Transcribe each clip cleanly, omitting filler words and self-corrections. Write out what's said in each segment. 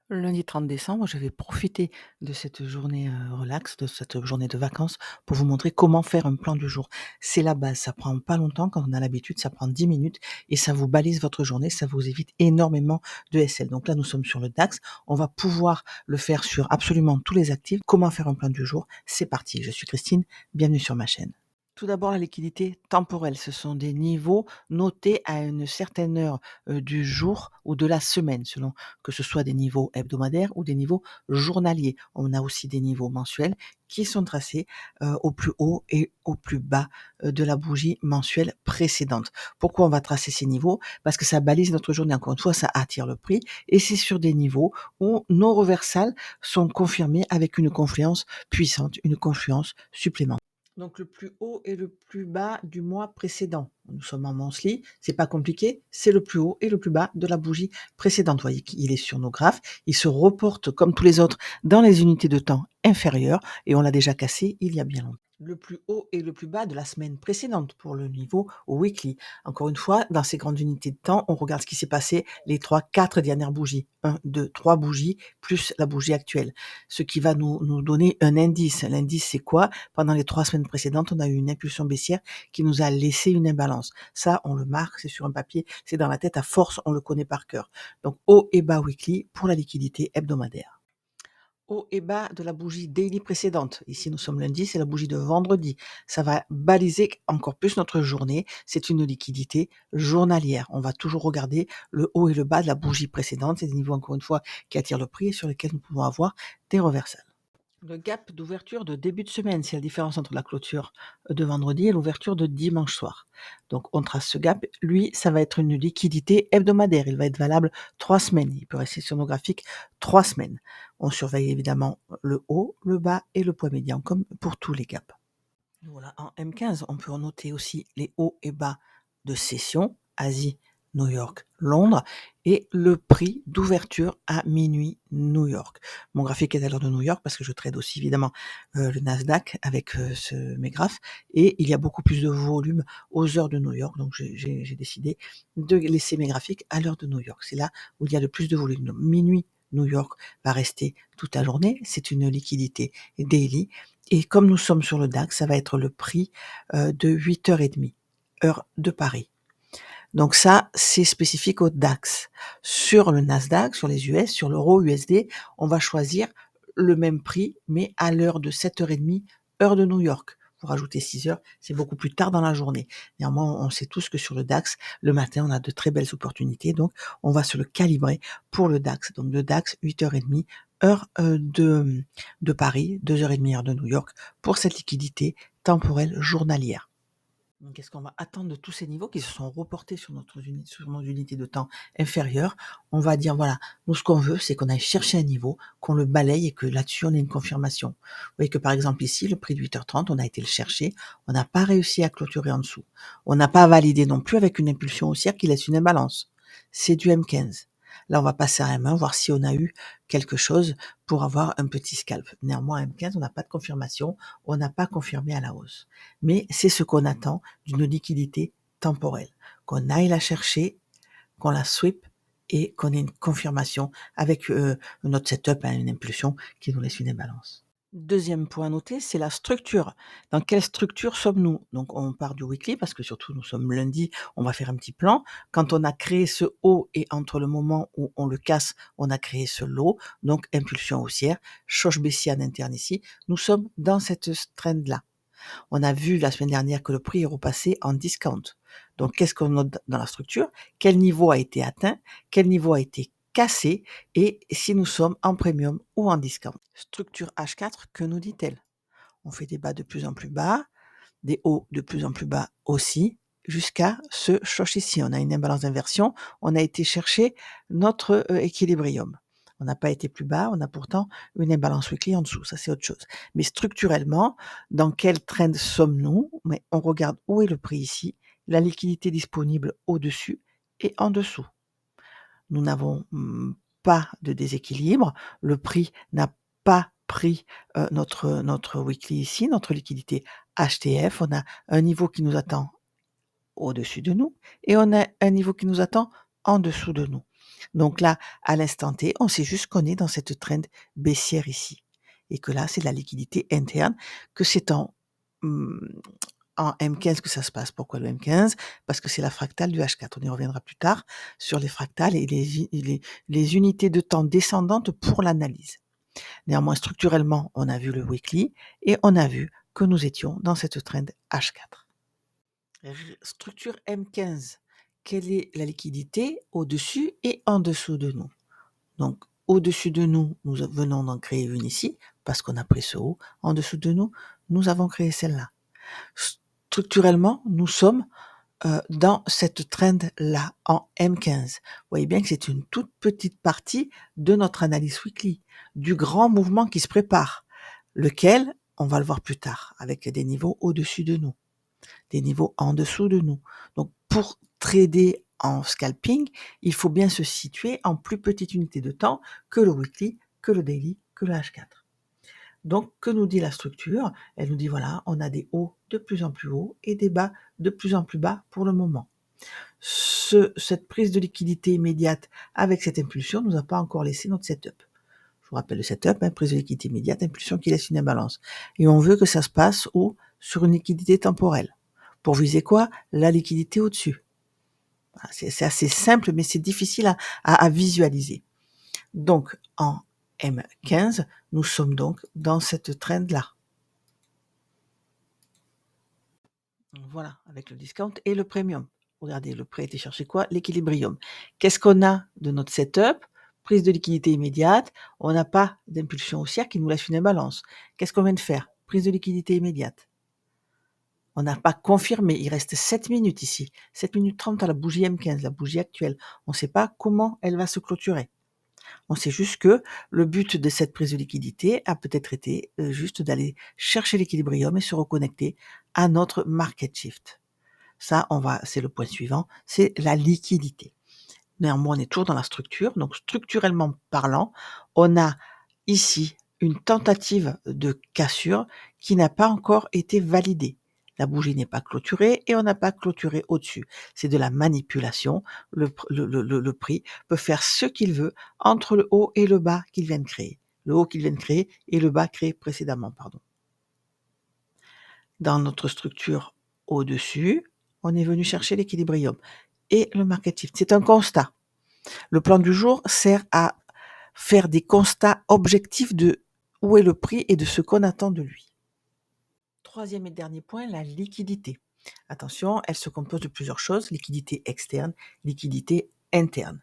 Lundi 30 décembre, je vais profiter de cette journée, relax, de cette journée de vacances pour vous montrer comment faire un plan du jour. C'est la base, ça prend pas longtemps quand on a l'habitude, ça prend 10 minutes et ça vous balise votre journée, ça vous évite énormément de SL. Donc là, nous sommes sur le DAX, on va pouvoir le faire sur absolument tous les actifs. Comment faire un plan du jour? C'est parti, je suis Christine, bienvenue sur ma chaîne. Tout d'abord, la liquidité temporelle. Ce sont des niveaux notés à une certaine heure du jour ou de la semaine, selon que ce soit des niveaux hebdomadaires ou des niveaux journaliers. On a aussi des niveaux mensuels qui sont tracés au plus haut et au plus bas de la bougie mensuelle précédente. Pourquoi on va tracer ces niveaux? Parce que ça balise notre journée. Encore une fois, ça attire le prix et c'est sur des niveaux où nos reversals sont confirmés avec une confluence puissante, une confluence supplémentaire. Donc le plus haut et le plus bas du mois précédent. Nous sommes en monthly, c'est pas compliqué, c'est le plus haut et le plus bas de la bougie précédente. Vous voyez qu'il est sur nos graphes, il se reporte comme tous les autres dans les unités de temps inférieures et on l'a déjà cassé il y a bien longtemps. Le plus haut et le plus bas de la semaine précédente pour le niveau weekly. Encore une fois, dans ces grandes unités de temps, on regarde ce qui s'est passé les 3, 4 dernières bougies. 1, 2, 3 bougies plus la bougie actuelle. Ce qui va nous donner un indice. L'indice, c'est quoi? Pendant les 3 semaines précédentes, on a eu une impulsion baissière qui nous a laissé une imbalance. Ça, on le marque, c'est sur un papier, c'est dans la tête, à force, on le connaît par cœur. Donc, haut et bas weekly pour la liquidité hebdomadaire. Haut et bas de la bougie daily précédente. Ici, nous sommes lundi, c'est la bougie de vendredi. Ça va baliser encore plus notre journée. C'est une liquidité journalière. On va toujours regarder le haut et le bas de la bougie précédente. C'est des niveaux, encore une fois, qui attirent le prix et sur lesquels nous pouvons avoir des reversals. Le gap d'ouverture de début de semaine, c'est la différence entre la clôture de vendredi et l'ouverture de dimanche soir. Donc on trace ce gap. Lui, ça va être une liquidité hebdomadaire. Il va être valable 3 semaines. Il peut rester sur nos graphiques 3 semaines. On surveille évidemment le haut, le bas et le point médian, comme pour tous les gaps. Voilà, en M15, on peut noter aussi les hauts et bas de session, Asie, New York, Londres, et le prix d'ouverture à minuit, New York. Mon graphique est à l'heure de New York parce que je trade aussi évidemment le Nasdaq avec mes graphes, et il y a beaucoup plus de volume aux heures de New York, donc j'ai décidé de laisser mes graphiques à l'heure de New York. C'est là où il y a le plus de volume. Donc, minuit, New York va rester toute la journée, c'est une liquidité daily. Et comme nous sommes sur le DAX, ça va être le prix de 8h30, heure de Paris. Donc ça, c'est spécifique au DAX. Sur le Nasdaq, sur les US, sur l'euro USD, on va choisir le même prix, mais à l'heure de 7h30, heure de New York. Pour rajouter 6 heures, c'est beaucoup plus tard dans la journée. Néanmoins, on sait tous que sur le DAX, le matin, on a de très belles opportunités. Donc, on va se le calibrer pour le DAX. Donc, le DAX, 8h30, heure de Paris, 2h30, heure de New York, pour cette liquidité temporelle journalière. Donc, est-ce qu'on va attendre de tous ces niveaux qui se sont reportés sur sur nos unités de temps inférieures? On va dire, voilà, nous, ce qu'on veut, c'est qu'on aille chercher un niveau, qu'on le balaye et que là-dessus, on ait une confirmation. Vous voyez que, par exemple, ici, le prix de 8h30, on a été le chercher, on n'a pas réussi à clôturer en dessous. On n'a pas validé non plus avec une impulsion haussière qui laisse une imbalance. C'est du M15. Là, on va passer à M1, voir si on a eu quelque chose pour avoir un petit scalp. Néanmoins, à M15, on n'a pas de confirmation, on n'a pas confirmé à la hausse. Mais c'est ce qu'on attend d'une liquidité temporelle, qu'on aille la chercher, qu'on la sweep et qu'on ait une confirmation avec notre setup, une impulsion qui nous laisse une imbalance. Deuxième point à noter, c'est la structure. Dans quelle structure sommes-nous? Donc on part du weekly parce que surtout nous sommes lundi, on va faire un petit plan. Quand on a créé ce haut et entre le moment où on le casse, on a créé ce low, donc impulsion haussière, choc baissière interne ici, nous sommes dans cette trend-là. On a vu la semaine dernière que le prix est repassé en discount. Donc, qu'est-ce qu'on note dans la structure? Quel niveau a été atteint? Quel niveau a été cassé? Et si nous sommes en premium ou en discount? Structure H4, que nous dit-elle? On fait des bas de plus en plus bas, des hauts de plus en plus bas aussi, jusqu'à ce choc ici. On a une imbalance d'inversion. On a été chercher notre équilibrium. On n'a pas été plus bas, on a pourtant une imbalance weekly en dessous, ça c'est autre chose. Mais structurellement, dans quel trend sommes-nous? Mais on regarde où est le prix ici, la liquidité disponible au-dessus et en dessous. Nous n'avons pas de déséquilibre, le prix n'a pas pris notre weekly ici, notre liquidité HTF, on a un niveau qui nous attend au-dessus de nous et on a un niveau qui nous attend en dessous de nous. Donc là, à l'instant T, on sait juste qu'on est dans cette trend baissière ici et que là, c'est de la liquidité interne, que c'est mmh, en M15 que ça se passe. Pourquoi le M15? Parce que c'est la fractale du H4. On y reviendra plus tard sur les fractales et les unités de temps descendantes pour l'analyse. Néanmoins, structurellement, on a vu le weekly et on a vu que nous étions dans cette trend H4. Structure M15. Quelle est la liquidité au-dessus et en dessous de nous? Donc, au-dessus de nous, nous venons d'en créer une ici, parce qu'on a pris ce haut. En dessous de nous, nous avons créé celle-là. Structurellement, nous sommes dans cette trend-là, en M15. Vous voyez bien que c'est une toute petite partie de notre analyse weekly, du grand mouvement qui se prépare, lequel, on va le voir plus tard, avec des niveaux au-dessus de nous, des niveaux en dessous de nous. Donc, pour trader en scalping, il faut bien se situer en plus petite unité de temps que le weekly, que le daily, que le H4. Donc, que nous dit la structure? Elle nous dit, voilà, on a des hauts de plus en plus hauts et des bas de plus en plus bas pour le moment. Cette prise de liquidité immédiate avec cette impulsion nous a pas encore laissé notre setup. Je vous rappelle le setup, prise de liquidité immédiate, impulsion qui laisse une imbalance. Et on veut que ça se passe où? Sur une liquidité temporelle. Pour viser quoi? La liquidité au-dessus. C'est assez simple, mais c'est difficile à visualiser. Donc, en M15, nous sommes donc dans cette trend-là. Voilà, avec le discount et le premium. Regardez, le prêt a été chercher quoi? L'équilibrium. Qu'est-ce qu'on a de notre setup? Prise de liquidité immédiate. On n'a pas d'impulsion haussière qui nous laisse une imbalance. Qu'est-ce qu'on vient de faire? Prise de liquidité immédiate. On n'a pas confirmé. Il reste 7 minutes ici. 7 minutes 30 à la bougie M15, la bougie actuelle. On ne sait pas comment elle va se clôturer. On sait juste que le but de cette prise de liquidité a peut-être été juste d'aller chercher l'équilibrium et se reconnecter à notre market shift. Ça, c'est le point suivant, c'est la liquidité. Néanmoins, on est toujours dans la structure. Donc, structurellement parlant, on a ici une tentative de cassure qui n'a pas encore été validée. La bougie n'est pas clôturée et on n'a pas clôturé au-dessus. C'est de la manipulation. Le prix peut faire ce qu'il veut entre le haut et le bas qu'il vient de créer. Le haut qu'il vient de créer et le bas créé précédemment, pardon. Dans notre structure au-dessus, on est venu chercher l'équilibrium et le market shift. C'est un constat. Le plan du jour sert à faire des constats objectifs de où est le prix et de ce qu'on attend de lui. Troisième et dernier point, la liquidité. Attention, elle se compose de plusieurs choses, liquidité externe, liquidité interne.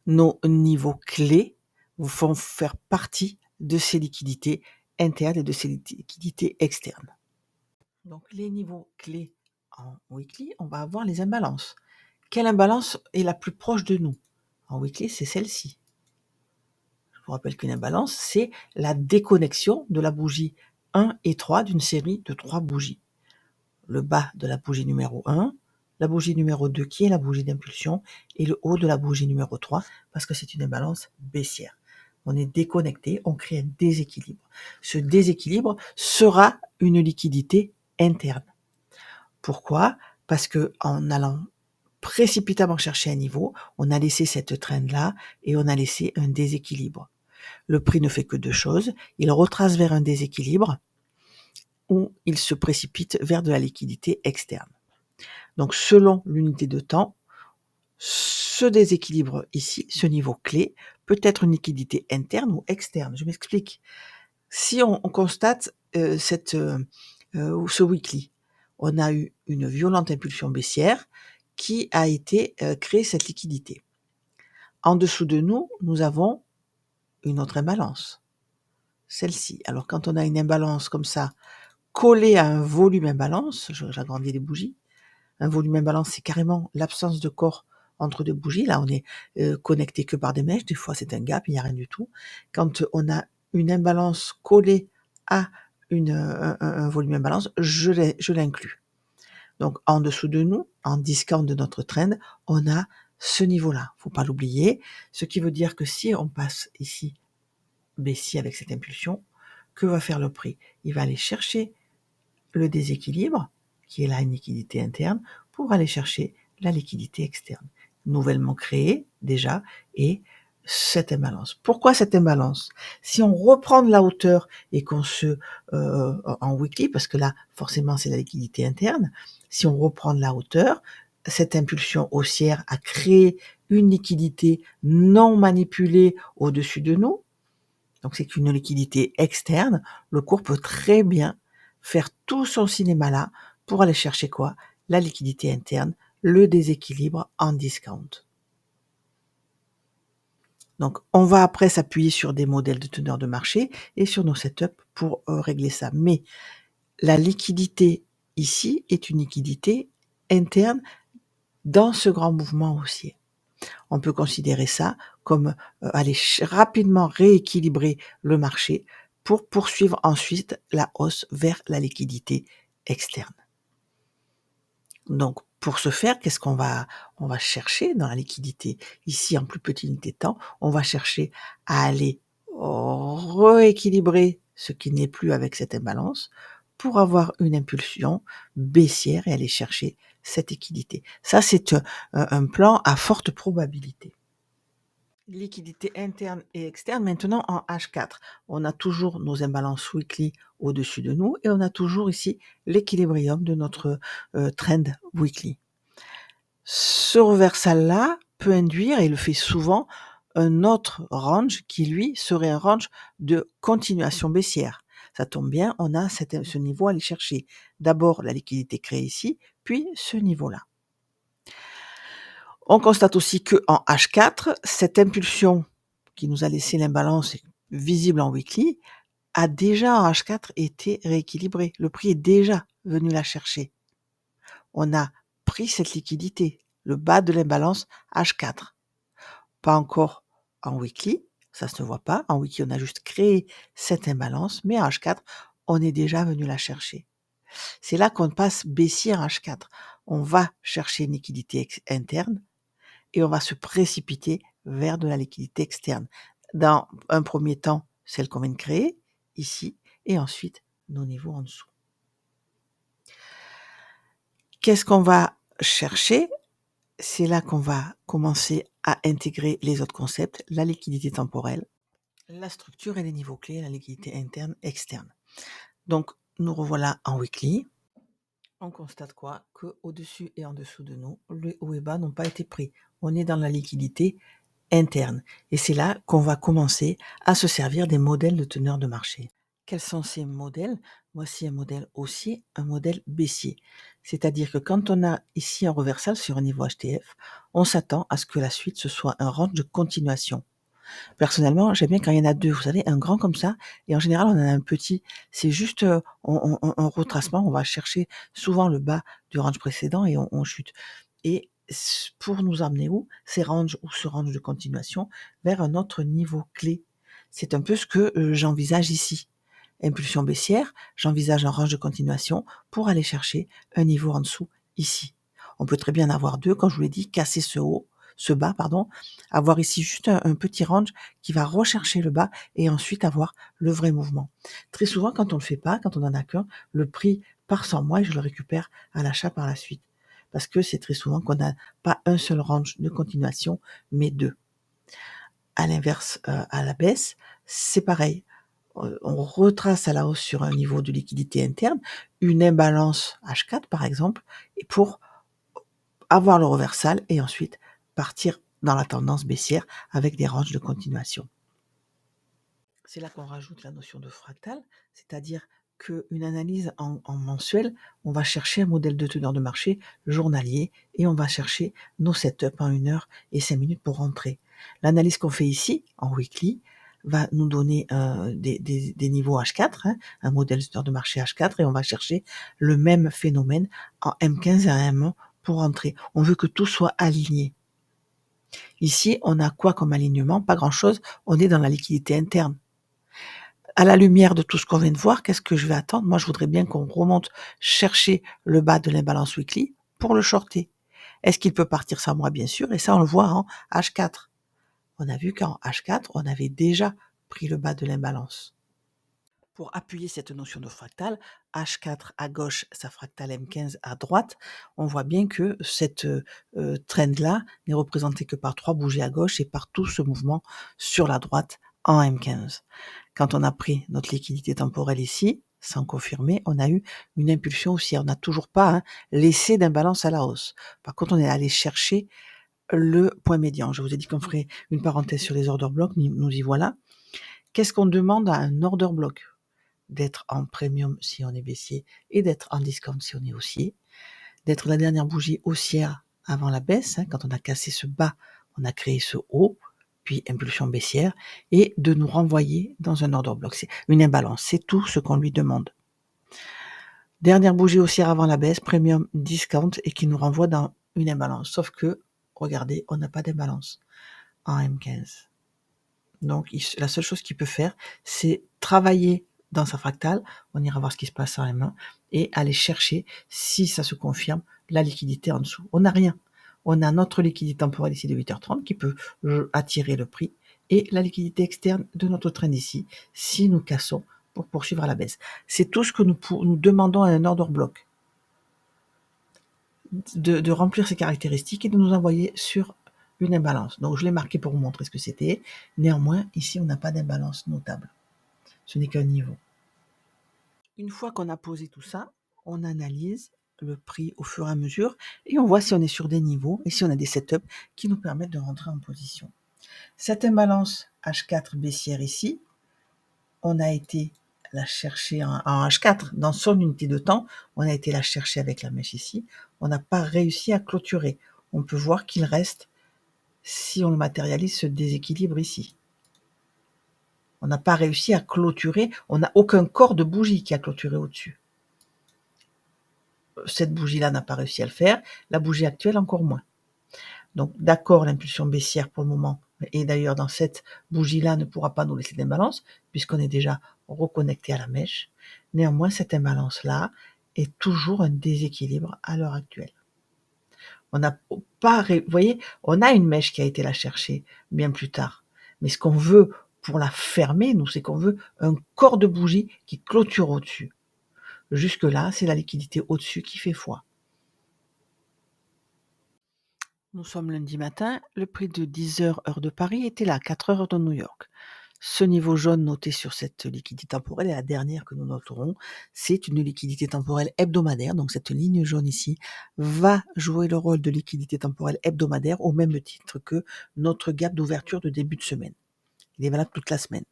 Nos niveaux clés vous font faire partie de ces liquidités internes et de ces liquidités externes. Donc les niveaux clés en weekly, on va avoir les imbalances. Quelle imbalance est la plus proche de nous? En weekly, c'est celle-ci. Je vous rappelle qu'une imbalance, c'est la déconnexion de la bougie 1 et 3 d'une série de 3 bougies. Le bas de la bougie numéro 1, la bougie numéro 2 qui est la bougie d'impulsion et le haut de la bougie numéro 3 parce que c'est une imbalance baissière. On est déconnecté, on crée un déséquilibre. Ce déséquilibre sera une liquidité interne. Pourquoi? Parce que en allant précipitamment chercher un niveau, on a laissé cette trend-là et on a laissé un déséquilibre. Le prix ne fait que deux choses, il retrace vers un déséquilibre ou il se précipite vers de la liquidité externe. Donc selon l'unité de temps, ce déséquilibre ici, ce niveau clé, peut être une liquidité interne ou externe. Je m'explique. Si on constate ce weekly, on a eu une violente impulsion baissière qui a été créée cette liquidité. En dessous de nous, nous avons une autre imbalance, celle-ci. Alors quand on a une imbalance comme ça, collée à un volume imbalance, j'agrandis les bougies, un volume imbalance, c'est carrément l'absence de corps entre deux bougies. Là, on est connecté que par des mèches, des fois c'est un gap, il n'y a rien du tout. Quand on a une imbalance collée à un volume imbalance, je l'inclus. Donc en dessous de nous, en discount de notre trend, on a ce niveau-là, faut pas l'oublier, ce qui veut dire que si on passe ici baissier avec cette impulsion, que va faire le prix? Il va aller chercher le déséquilibre, qui est là une liquidité interne, pour aller chercher la liquidité externe. nouvellement créée déjà, et cette imbalance. Pourquoi cette imbalance? Si on reprend de la hauteur et qu'on en weekly, parce que là, forcément, c'est la liquidité interne, si on reprend de la hauteur, cette impulsion haussière a créé une liquidité non manipulée au-dessus de nous, donc c'est une liquidité externe. Le cours peut très bien faire tout son cinéma là pour aller chercher quoi? La liquidité interne, le déséquilibre en discount. Donc on va après s'appuyer sur des modèles de teneur de marché et sur nos setups pour régler ça. Mais la liquidité ici est une liquidité interne dans ce grand mouvement haussier. On peut considérer ça comme aller rapidement rééquilibrer le marché pour poursuivre ensuite la hausse vers la liquidité externe. Donc, pour ce faire, qu'est-ce qu'on va, on va chercher dans la liquidité? Ici, en plus petite unité de temps, on va chercher à aller rééquilibrer ce qui n'est plus avec cette imbalance pour avoir une impulsion baissière et aller chercher cette liquidité. Ça, c'est un plan à forte probabilité. Liquidité interne et externe. Maintenant, en H4, on a toujours nos imbalances weekly au-dessus de nous et on a toujours ici l'équilibrium de notre trend weekly. Ce reversal-là peut induire, et il le fait souvent, un autre range qui, lui, serait un range de continuation baissière. Ça tombe bien, on a ce niveau à aller chercher. D'abord la liquidité créée ici, puis ce niveau-là. On constate aussi que en H4, cette impulsion qui nous a laissé l'imbalance visible en weekly a déjà en H4 été rééquilibrée. Le prix est déjà venu la chercher. On a pris cette liquidité, le bas de l'imbalance H4. Pas encore en weekly, ça se ne voit pas. En weekly, on a juste créé cette imbalance, mais en H4, on est déjà venu la chercher. C'est là qu'on passe baissière H4. On va chercher une liquidité interne et on va se précipiter vers de la liquidité externe. Dans un premier temps, celle qu'on vient de créer, ici, et ensuite nos niveaux en dessous. Qu'est-ce qu'on va chercher? C'est là qu'on va commencer à intégrer les autres concepts, la liquidité temporelle, la structure et les niveaux clés, la liquidité interne, externe. Donc, nous revoilà en weekly. On constate quoi? Que au-dessus et en dessous de nous, le haut et bas n'ont pas été pris. On est dans la liquidité interne. Et c'est là qu'on va commencer à se servir des modèles de teneur de marché. Quels sont ces modèles? Voici un modèle haussier, un modèle baissier. C'est-à-dire que quand on a ici un reversal sur un niveau HTF, on s'attend à ce que la suite ce soit un range de continuation. Personnellement, j'aime bien quand il y en a deux, vous savez, un grand comme ça, et en général on en a un petit. C'est juste un retracement, on va chercher souvent le bas du range précédent et on chute. Et pour nous amener où? Ces ranges ou ce range de continuation vers un autre niveau clé. C'est un peu ce que j'envisage ici. Impulsion baissière, j'envisage un range de continuation pour aller chercher un niveau en dessous ici. On peut très bien en avoir deux, comme je vous l'ai dit, casser ce bas, avoir ici juste un petit range qui va rechercher le bas et ensuite avoir le vrai mouvement. Très souvent, quand on le fait pas, quand on en a qu'un, le prix part sans moi et je le récupère à l'achat par la suite. Parce que c'est très souvent qu'on n'a pas un seul range de continuation, mais deux. À l'inverse, à la baisse, c'est pareil. On retrace à la hausse sur un niveau de liquidité interne, une imbalance H4 par exemple, et pour avoir le reversal et ensuite partir dans la tendance baissière avec des ranges de continuation. C'est là qu'on rajoute la notion de fractal, c'est-à-dire qu'une analyse en mensuel, on va chercher un modèle de teneur de marché journalier et on va chercher nos setups en 1 heure et 5 minutes pour rentrer. L'analyse qu'on fait ici, en weekly, va nous donner des niveaux H4, un modèle de teneur de marché H4, et on va chercher le même phénomène en M15 et en M1 pour rentrer. On veut que tout soit aligné. Ici, on a quoi comme alignement? Pas grand-chose, on est dans la liquidité interne. À la lumière de tout ce qu'on vient de voir, qu'est-ce que je vais attendre? Moi, je voudrais bien qu'on remonte chercher le bas de l'imbalance weekly pour le shorter. Est-ce qu'il peut partir sans moi? Bien sûr, et ça, on le voit en H4. On a vu qu'en H4, on avait déjà pris le bas de l'imbalance. Pour appuyer cette notion de fractal, H4 à gauche, sa fractale M15 à droite, on voit bien que cette trend-là n'est représentée que par 3 bougies à gauche et par tout ce mouvement sur la droite en M15. Quand on a pris notre liquidité temporelle ici, sans confirmer, on a eu une impulsion haussière. On n'a toujours pas l'essai d'imbalance à la hausse. Par contre, on est allé chercher le point médian. Je vous ai dit qu'on ferait une parenthèse sur les order blocks, nous y voilà. Qu'est-ce qu'on demande à un order block? D'être en premium si on est baissier et d'être en discount si on est haussier, d'être la dernière bougie haussière avant la baisse, quand on a cassé ce bas, on a créé ce haut, puis impulsion baissière, et de nous renvoyer dans un order block. C'est une imbalance, c'est tout ce qu'on lui demande. Dernière bougie haussière avant la baisse, premium discount, et qui nous renvoie dans une imbalance. Sauf que, regardez, on n'a pas d'imbalance en M15. Donc, la seule chose qu'il peut faire, c'est travailler dans sa fractale, on ira voir ce qui se passe en M1, et aller chercher, si ça se confirme, la liquidité en dessous. On n'a rien. On a notre liquidité temporelle ici de 8h30 qui peut attirer le prix, et la liquidité externe de notre trend ici, si nous cassons pour poursuivre à la baisse. C'est tout ce que nous demandons à un order block. De remplir ces caractéristiques et de nous envoyer sur une imbalance. Donc je l'ai marqué pour vous montrer ce que c'était. Néanmoins, ici, on n'a pas d'imbalance notable. Ce n'est qu'un niveau. Une fois qu'on a posé tout ça, on analyse le prix au fur et à mesure et on voit si on est sur des niveaux et si on a des setups qui nous permettent de rentrer en position. Cette imbalance H4 baissière ici, on a été la chercher en H4, dans son unité de temps, on a été la chercher avec la mèche ici, on n'a pas réussi à clôturer. On peut voir qu'il reste, si on le matérialise, ce déséquilibre ici. On n'a pas réussi à clôturer, on n'a aucun corps de bougie qui a clôturé au-dessus. Cette bougie-là n'a pas réussi à le faire, la bougie actuelle encore moins. Donc d'accord, l'impulsion baissière pour le moment, et d'ailleurs dans cette bougie-là ne pourra pas nous laisser d'imbalance, puisqu'on est déjà reconnecté à la mèche. Néanmoins, cette imbalance-là est toujours un déséquilibre à l'heure actuelle. On n'a pas, vous voyez, on a une mèche qui a été la chercher bien plus tard. Mais ce qu'on veut pour la fermer, nous, c'est qu'on veut un corps de bougie qui clôture au-dessus. Jusque-là, c'est la liquidité au-dessus qui fait foi. Nous sommes lundi matin, le prix de 10h heure de Paris était là, 4h heure de New York. Ce niveau jaune noté sur cette liquidité temporelle est la dernière que nous noterons. C'est une liquidité temporelle hebdomadaire, donc cette ligne jaune ici va jouer le rôle de liquidité temporelle hebdomadaire au même titre que notre gap d'ouverture de début de semaine. Il est valable toute la semaine.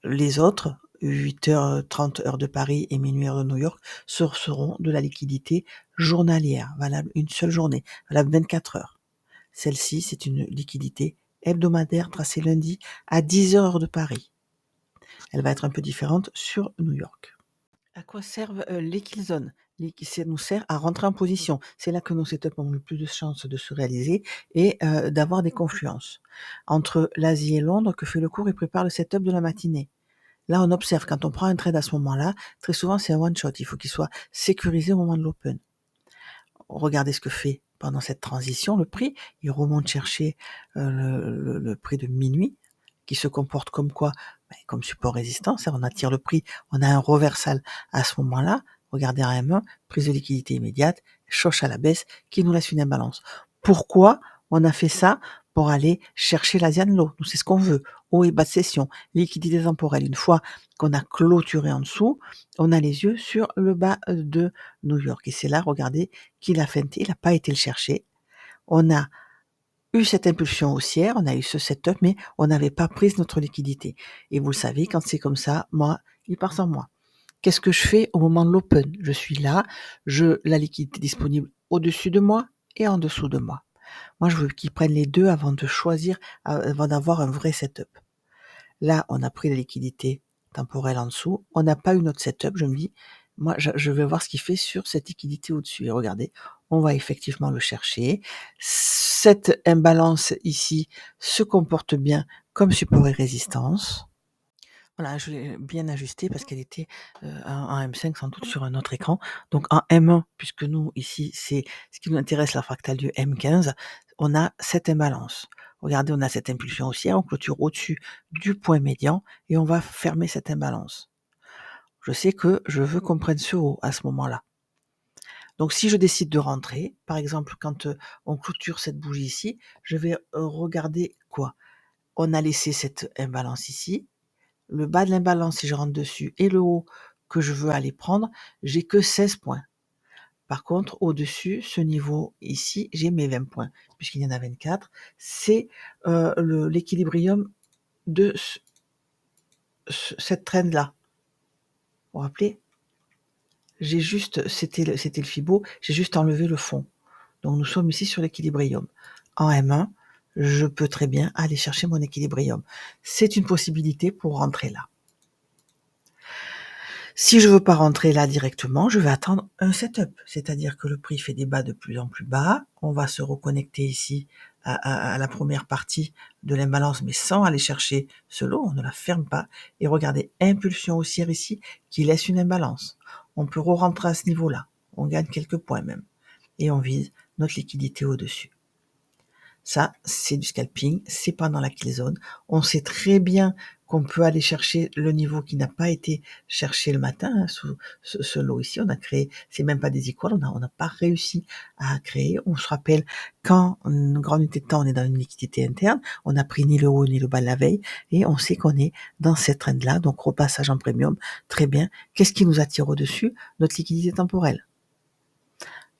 Les autres, 8h30 heure de Paris et minuit heure de New York, seront de la liquidité journalière, valable une seule journée, valable 24 heures. Celle-ci, c'est une liquidité hebdomadaire tracée lundi à 10h heure de Paris. Elle va être un peu différente sur New York. À quoi servent les kill zones? Ça nous sert à rentrer en position. C'est là que nos setups ont le plus de chances de se réaliser et d'avoir des confluences. Entre l'Asie et Londres, que fait le cours, il prépare le setup de la matinée. Là, on observe, quand on prend un trade à ce moment-là, très souvent c'est un one-shot, il faut qu'il soit sécurisé au moment de l'open. Regardez ce que fait pendant cette transition le prix, il remonte chercher le prix de minuit, qui se comporte comme quoi? Comme support résistance, on attire le prix, on a un reversal à ce moment-là, regardez en M1, prise de liquidité immédiate, choche à la baisse, qui nous laisse une imbalance. Pourquoi on a fait ça? Pour aller chercher l'Asian Low. Nous, c'est ce qu'on veut. Haut et bas de session, liquidité temporelle. Une fois qu'on a clôturé en dessous, on a les yeux sur le bas de New York. Et c'est là, regardez, qu'il a feinté, il n'a pas été le chercher. On a eu cette impulsion haussière, on a eu ce setup, mais on n'avait pas pris notre liquidité. Et vous le savez, quand c'est comme ça, moi, il part sans moi. Qu'est-ce que je fais au moment de l'open? Je suis là, la liquidité disponible au-dessus de moi et en dessous de moi. Moi, je veux qu'ils prennent les deux avant de choisir, avant d'avoir un vrai setup. Là, on a pris la liquidité temporelle en dessous, on n'a pas eu notre setup, je me dis, moi, je vais voir ce qu'il fait sur cette liquidité au-dessus. Et regardez, on va effectivement le chercher. Cette imbalance ici se comporte bien comme support et résistance. Voilà, je l'ai bien ajustée parce qu'elle était en M5 sans doute sur un autre écran. Donc en M1, puisque nous ici, c'est ce qui nous intéresse, la fractale du M15, on a cette imbalance. Regardez, on a cette impulsion haussière, on clôture au-dessus du point médian et on va fermer cette imbalance. Je sais que je veux qu'on prenne ce haut à ce moment-là. Donc si je décide de rentrer, par exemple quand on clôture cette bougie ici, je vais regarder quoi? On a laissé cette imbalance ici, le bas de l'imbalance si je rentre dessus et le haut que je veux aller prendre, j'ai que 16 points. Par contre, au-dessus, ce niveau ici, j'ai mes 20 points, puisqu'il y en a 24. C'est l'équilibrium de cette trend-là. Vous vous rappelez? J'ai juste, c'était le Fibo, j'ai juste enlevé le fond. Donc nous sommes ici sur l'équilibrium. En M1, je peux très bien aller chercher mon équilibrium. C'est une possibilité pour rentrer là. Si je veux pas rentrer là directement, je vais attendre un setup, c'est-à-dire que le prix fait des bas de plus en plus bas. On va se reconnecter ici à la première partie de l'imbalance, mais sans aller chercher ce lot, on ne la ferme pas. Et regardez, impulsion haussière ici qui laisse une imbalance. On peut re-rentrer à ce niveau-là, on gagne quelques points même. Et on vise notre liquidité au-dessus. Ça, c'est du scalping, c'est pas dans la kill zone. On sait très bien qu'on peut aller chercher le niveau qui n'a pas été cherché le matin, hein, sous ce lot ici. On a créé, c'est même pas des equals, on n'a pas réussi à créer. On se rappelle, quand une grande unité de temps, on est dans une liquidité interne, on n'a pris ni le haut ni le bas la veille, et on sait qu'on est dans cette trend-là, donc repassage en premium, très bien. Qu'est-ce qui nous attire au-dessus? Notre liquidité temporelle.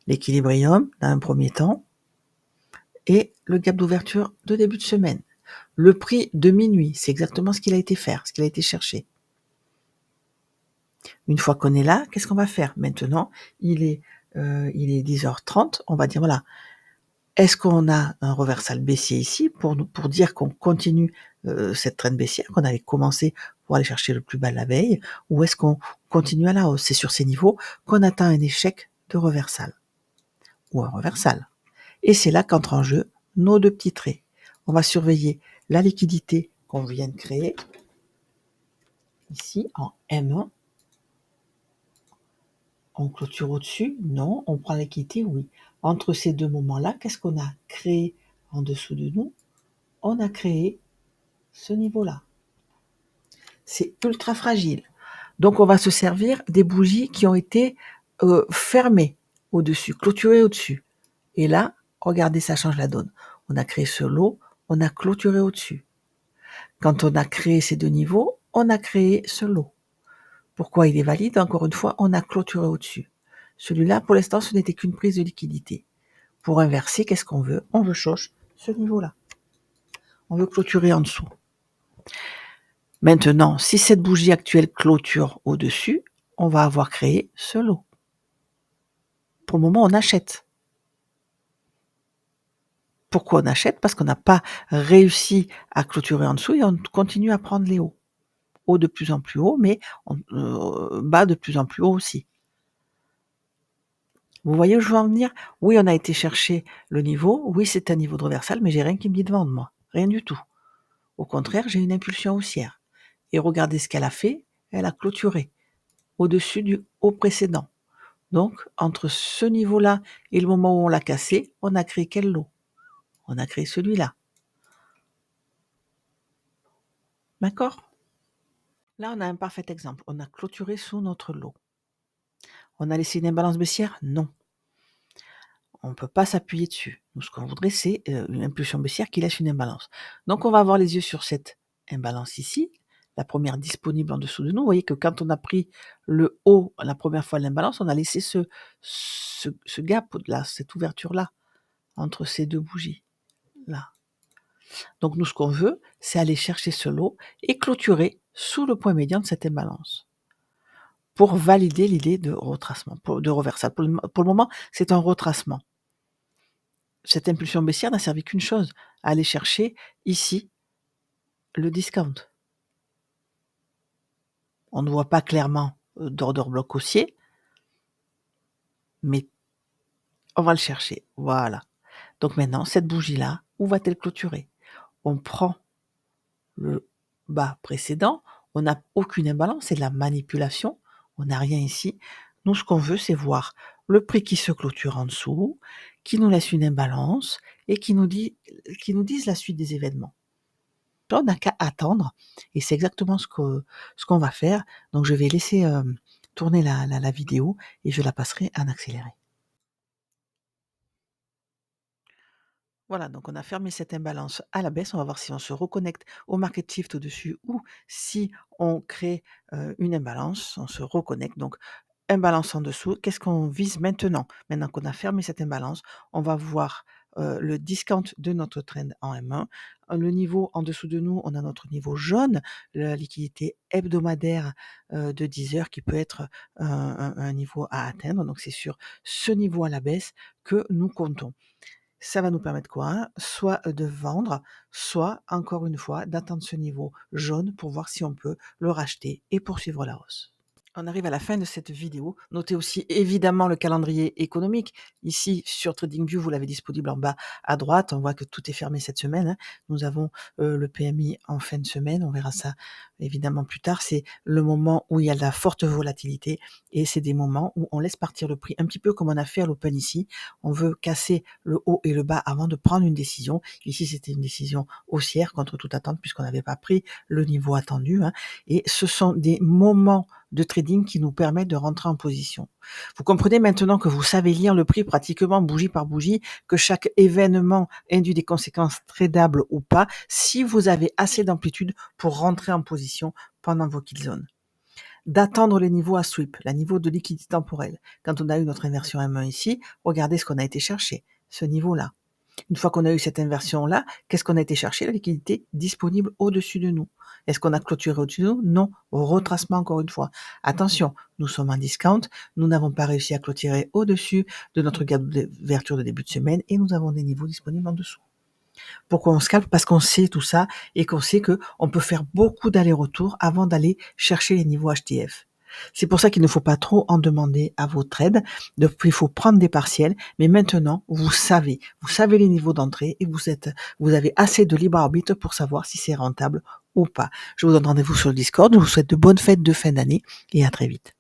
L'équilibrium, dans un premier temps, et le gap d'ouverture de début de semaine. Le prix de minuit, c'est exactement ce qu'il a été faire, ce qu'il a été chercher. Une fois qu'on est là, qu'est-ce qu'on va faire? Maintenant, il est 10h30, on va dire voilà, est-ce qu'on a un reversal baissier ici pour dire qu'on continue cette trend baissière qu'on avait commencé pour aller chercher le plus bas la veille, ou est-ce qu'on continue à la hausse? C'est sur ces niveaux qu'on atteint un échec de reversal ou un reversal. Et c'est là qu'entrent en jeu nos deux petits traits. On va surveiller la liquidité qu'on vient de créer, ici en M1. On clôture au-dessus? Non. On prend la liquidité? Oui. Entre ces deux moments-là, qu'est-ce qu'on a créé en dessous de nous? On a créé ce niveau-là. C'est ultra fragile. Donc on va se servir des bougies qui ont été fermées au-dessus, clôturées au-dessus. Et là, regardez, ça change la donne. On a créé ce lot, on a clôturé au-dessus. Quand on a créé ces deux niveaux, on a créé ce lot. Pourquoi il est valide? Encore une fois, on a clôturé au-dessus. Celui-là, pour l'instant, ce n'était qu'une prise de liquidité. Pour inverser, qu'est-ce qu'on veut? On veut choche ce niveau-là. On veut clôturer en dessous. Maintenant, si cette bougie actuelle clôture au-dessus, on va avoir créé ce lot. Pour le moment, on achète. Pourquoi on achète? Parce qu'on n'a pas réussi à clôturer en dessous et on continue à prendre les hauts. Haut de plus en plus haut, mais bas de plus en plus haut aussi. Vous voyez où je veux en venir? Oui, on a été chercher le niveau. Oui, c'est un niveau de reversal, mais j'ai rien qui me dit de vendre, moi. Rien du tout. Au contraire, j'ai une impulsion haussière. Et regardez ce qu'elle a fait. Elle a clôturé au-dessus du haut précédent. Donc, entre ce niveau-là et le moment où on l'a cassé, on a créé quel lot? On a créé celui-là. D'accord? Là, on a un parfait exemple. On a clôturé sous notre lot. On a laissé une imbalance baissière? Non. On ne peut pas s'appuyer dessus. Nous, ce qu'on voudrait, c'est une impulsion baissière qui laisse une imbalance. Donc, on va avoir les yeux sur cette imbalance ici, la première disponible en dessous de nous. Vous voyez que quand on a pris le haut la première fois de l'imbalance, on a laissé ce gap-là, cette ouverture-là, entre ces deux bougies. Là. Donc, nous, ce qu'on veut, c'est aller chercher ce lot et clôturer sous le point médian de cette imbalance pour valider l'idée de retracement, de reversal. Pour le moment, c'est un retracement. Cette impulsion baissière n'a servi qu'une chose, à aller chercher ici le discount. On ne voit pas clairement d'order bloc haussier, mais on va le chercher. Voilà. Donc maintenant, cette bougie-là, où va-t-elle clôturer? On prend le bas précédent, on n'a aucune imbalance, c'est de la manipulation, on n'a rien ici. Nous, ce qu'on veut, c'est voir le prix qui se clôture en dessous, qui nous laisse une imbalance et qui nous disent la suite des événements. On n'a qu'à attendre et c'est exactement ce qu'on va faire. Donc je vais laisser tourner la vidéo et je la passerai en accéléré. Voilà, donc on a fermé cette imbalance à la baisse. On va voir si on se reconnecte au market shift au-dessus ou si on crée une imbalance, on se reconnecte. Donc imbalance en dessous. Qu'est-ce qu'on vise maintenant? Maintenant qu'on a fermé cette imbalance, on va voir le discount de notre trend en M1. Le niveau en dessous de nous, on a notre niveau jaune, la liquidité hebdomadaire de 10 heures qui peut être un niveau à atteindre. Donc c'est sur ce niveau à la baisse que nous comptons. Ça va nous permettre quoi, hein? Soit de vendre, soit, encore une fois, d'atteindre ce niveau jaune pour voir si on peut le racheter et poursuivre la hausse. On arrive à la fin de cette vidéo. Notez aussi évidemment le calendrier économique. Ici, sur TradingView, vous l'avez disponible en bas à droite. On voit que tout est fermé cette semaine, hein. Nous avons le PMI en fin de semaine. On verra ça évidemment plus tard. C'est le moment où il y a de la forte volatilité et c'est des moments où on laisse partir le prix. Un petit peu comme on a fait à l'Open ici. On veut casser le haut et le bas avant de prendre une décision. Ici, c'était une décision haussière contre toute attente puisqu'on n'avait pas pris le niveau attendu, hein. Et ce sont des moments de trading qui nous permet de rentrer en position. Vous comprenez maintenant que vous savez lire le prix pratiquement bougie par bougie, que chaque événement induit des conséquences tradables ou pas, si vous avez assez d'amplitude pour rentrer en position pendant vos kill zones. D'attendre les niveaux à sweep, le niveau de liquidité temporelle. Quand on a eu notre inversion M1 ici, regardez ce qu'on a été chercher, ce niveau-là. Une fois qu'on a eu cette inversion-là, qu'est-ce qu'on a été chercher? La liquidité disponible au-dessus de nous. Est-ce qu'on a clôturé au-dessus de nous? Non. Retracement encore une fois. Attention, nous sommes en discount, nous n'avons pas réussi à clôturer au-dessus de notre gap d'ouverture de début de semaine et nous avons des niveaux disponibles en dessous. Pourquoi on scalpe? Parce qu'on sait tout ça et qu'on sait qu'on peut faire beaucoup d'allers-retours avant d'aller chercher les niveaux HTF. C'est pour ça qu'il ne faut pas trop en demander à vos trades. Il faut prendre des partiels, mais maintenant, vous savez les niveaux d'entrée et vous avez assez de libre arbitre pour savoir si c'est rentable ou pas. Je vous donne rendez-vous sur le Discord. Je vous souhaite de bonnes fêtes de fin d'année et à très vite.